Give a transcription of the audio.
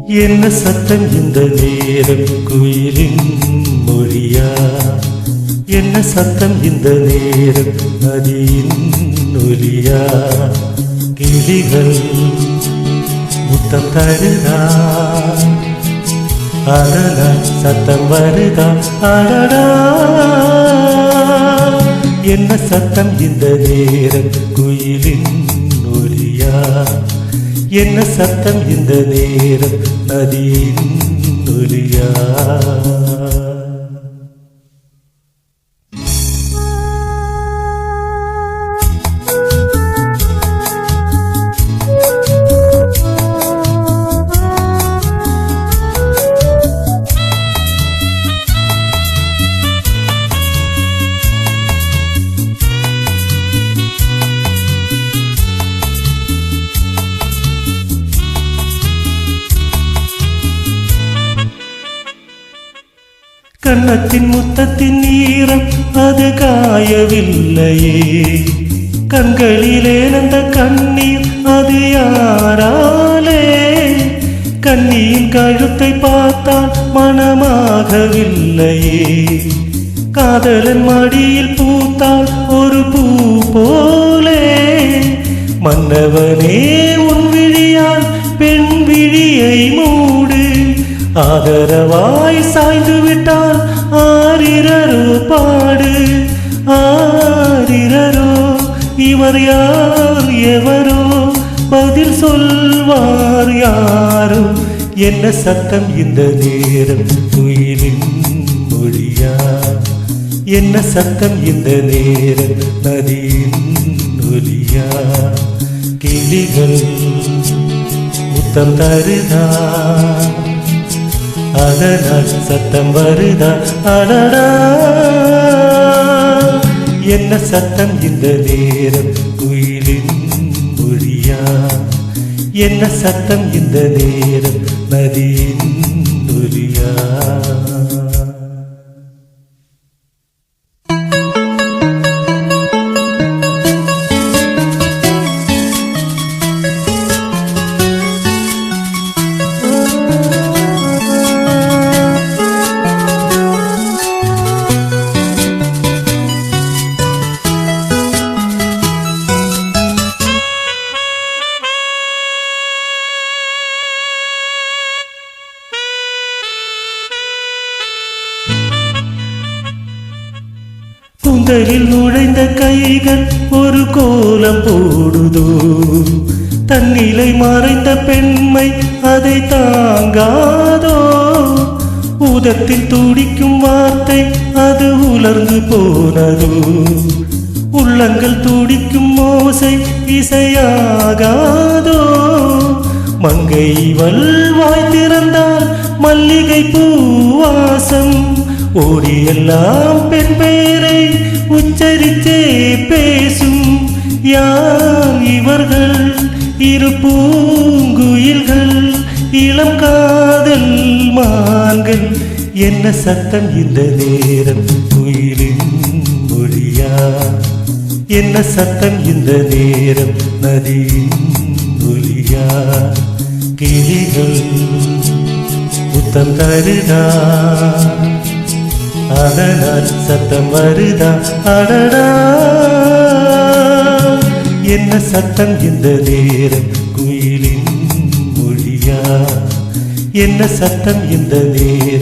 என்ன சத்தம் இந்த நேரம் குயிலின் மொழியா? என்ன சத்தம் இந்த நேரம் நதியின் ஒலியா? கிளிகள் முத்தம் தருதா, அடடா சத்தம் வருதா, அடடா என்ன சத்தம் இந்த நேரம் குயிலின் ஒலியா? என்ன சத்தம் இந்த நேரம் நதியின் ஒலியா? கன்னத்தின் முத்தத்தின் நீரம் அது காயவில்லையே, கண்களிலே அந்த கண்ணீர் அது யாராலே? கண்ணியின் கழுத்தை பார்த்தால் மனமாகவில்லையே, காதலன் மடியில் பூத்தால் ஒரு பூ போலே. மன்னவனே உன் விழியால் பெண் விழியை மூடு, ஆதரவாய் சாய்ந்து விட்டால் ஆரிரரோ பாடு. ஆரிரரோ இவர் யார் எவரோ, பதில் சொல்வார் யாரோ? என்ன சத்தம் இந்த நேரம் குயிலின் மொழியா? என்ன சத்தம் இந்த நேரம் நதியின் ஒலியா? கிளிகள் முத்தம் தருதா, அதனால் சத்தம் வருதா, அடடா என்ன சத்தம் இந்த நேரம் குயிலின் மொழியா? என்ன சத்தம் இந்த நேரம் நதியின் ஒலியா? கூந்தலில் நுழைந்த கைகள் ஒரு கோலம் போடுதோ, தன்னிலை மறைந்த பெண்மை அதை தாங்காதோ? உதத்தில் துடிக்கும் வார்த்தை அது உலர்ந்து போனதோ, உள்ளங்கள் துடிக்கும் ஓசை இசையாகாதோ? மங்கை வல்வாய் திறந்தால் மல்லிகை பூவாசம், ஓடியெல்லாம் பெண் பெயரை உச்சரித்தே பேசும். யார் இவர்கள்? இரு பூங்குயில்கள், இளம் காதல் மான்கள். என்ன சத்தம் இந்த நேரம் குயிலின் மொழியா? என்ன சத்தம் இந்த நேரம் நதியின் ஒலியா? கிளிகள் முத்தம் தருதா, அதனால் சத்தம் வருதா, அடடா என்ன சத்தம் இந்த நேரம் குயிலின் மொழியா? என்ன சத்தம் இந்த நேரம்